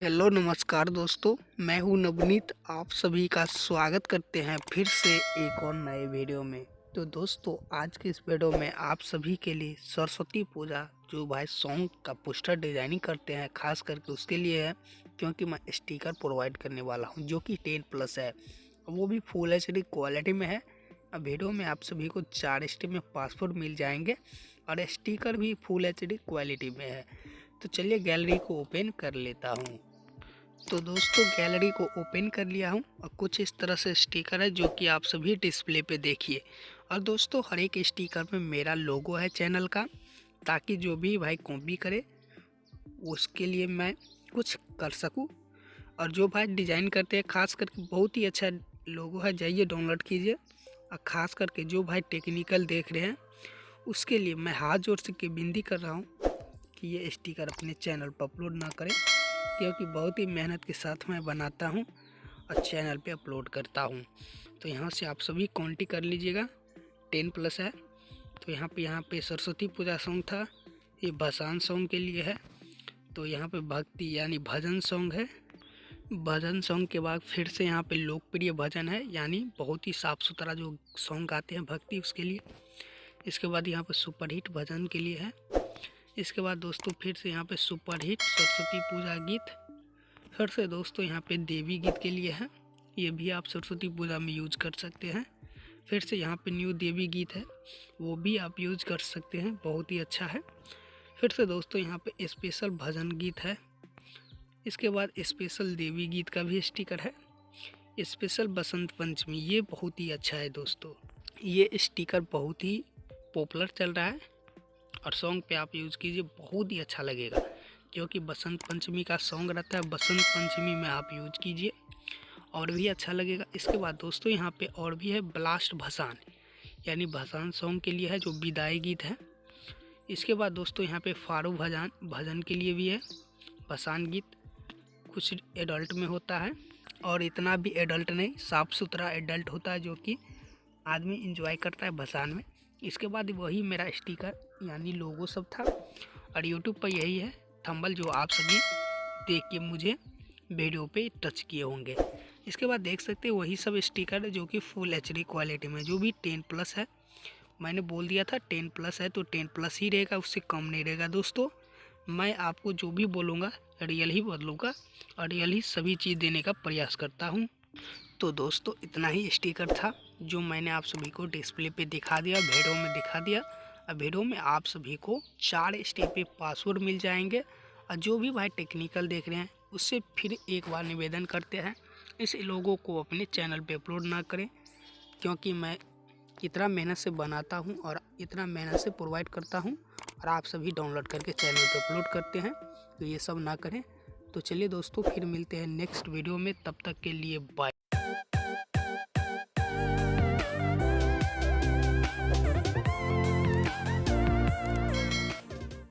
Hello नमस्कार दोस्तों, मैं हूं नवनीत। आप सभी का स्वागत करते हैं फिर से एक और नए वीडियो में। तो दोस्तों, आज के इस वीडियो में आप सभी के लिए सरस्वती पूजा जो भाई सॉन्ग का पोस्टर डिजाइनिंग करते हैं खास करके उसके लिए है, क्योंकि मैं स्टिकर प्रोवाइड करने वाला हूं जो कि 10+ है, वो भी फुल HD क्वालिटी में है। अब वीडियो में आप सभी को 4 स्टेप में पासपोर्ट मिल जाएंगे और स्टिकर भी फुल HD क्वालिटी में है। तो चलिए गैलरी को ओपन कर लेता हूँ। तो दोस्तों, गैलरी को ओपन कर लिया हूँ और कुछ इस तरह से स्टिकर है जो कि आप सभी डिस्प्ले पे देखिए। और दोस्तों, हर एक स्टिकर में मेरा लोगो है चैनल का, ताकि जो भी भाई कॉपी करे उसके लिए मैं कुछ कर सकूँ। और जो भाई डिज़ाइन करते हैं खास करके बहुत ही अच्छा लोगो है, जाइए डाउनलोड कीजिए। और ख़ास करके जो भाई टेक्निकल देख रहे हैं उसके लिए मैं हाथ जोड़ के विनती कर रहा हूँ कि ये स्टिकर अपने चैनल पर अपलोड ना करें, क्योंकि बहुत ही मेहनत के साथ मैं बनाता हूं और चैनल पे अपलोड करता हूं। तो यहां से आप सभी क्वांटिटी कर लीजिएगा, 10+ है। तो यहाँ पे सरस्वती पूजा सॉन्ग था, ये भसान सॉन्ग के लिए है। तो यहाँ पे भक्ति यानी भजन सॉन्ग है। भजन सॉन्ग के बाद फिर से यहाँ पे लोकप्रिय भजन है, यानी बहुत ही साफ़ सुथरा जो सॉन्ग आते हैं भक्ति उसके लिए। इसके बाद यहाँ पे सुपरहिट भजन के लिए है। इसके बाद दोस्तों फिर से यहाँ पे सुपरहिट सरस्वती पूजा गीत। फिर से दोस्तों यहाँ पे देवी गीत के लिए है, ये भी आप सरस्वती पूजा में यूज कर सकते हैं। फिर से यहाँ पे न्यू देवी गीत है, वो भी आप यूज कर सकते हैं, बहुत ही अच्छा है। फिर से दोस्तों यहाँ पे स्पेशल भजन गीत है। इसके बाद स्पेशल देवी गीत का भी स्टिकर है। स्पेशल बसंत पंचमी, ये बहुत ही अच्छा है दोस्तों, ये स्टिकर बहुत ही पॉपुलर चल रहा है और सॉन्ग पे आप यूज़ कीजिए, बहुत ही अच्छा लगेगा। क्योंकि बसंत पंचमी का सॉन्ग रहता है, बसंत पंचमी में आप यूज कीजिए और भी अच्छा लगेगा। इसके बाद दोस्तों यहाँ पे और भी है ब्लास्ट भसान, यानी भसान सॉन्ग के लिए है जो विदाई गीत है। इसके बाद दोस्तों यहाँ पे फारू भजन के लिए भी है भसान गीत, कुछ एडल्ट में होता है और इतना भी एडल्ट नहीं, साफ़ सुथरा एडल्ट होता है जो कि आदमी इंजॉय करता है भसान में। इसके बाद वही मेरा स्टिकर यानी लोगो सब था और यूट्यूब पर यही है थंबल जो आप सभी देख के मुझे वीडियो पे टच किए होंगे। इसके बाद देख सकते हैं वही सब स्टिकर है जो कि फुल HD क्वालिटी में, जो भी 10+ है। मैंने बोल दिया था 10+ है तो 10+ ही रहेगा, उससे कम नहीं रहेगा। दोस्तों, मैं आपको जो भी बोलूँगा रियल ही बदलूँगा और रियल ही सभी चीज़ देने का प्रयास करता हूँ। तो दोस्तों, इतना ही स्टिकर था जो मैंने आप सभी को डिस्प्ले पे दिखा दिया, वीडियो में दिखा दिया। अब वीडियो में आप सभी को 4 स्टेप पे पासवर्ड मिल जाएंगे। और जो भी भाई टेक्निकल देख रहे हैं उससे फिर एक बार निवेदन करते हैं, इस लोगों को अपने चैनल पे अपलोड ना करें, क्योंकि मैं इतना मेहनत से बनाता हूं और इतना मेहनत से प्रोवाइड करता हूं और आप सभी डाउनलोड करके चैनल पे अपलोड करते हैं, तो ये सब ना करें। तो चलिए दोस्तों, फिर मिलते हैं नेक्स्ट वीडियो में, तब तक के लिए बाय।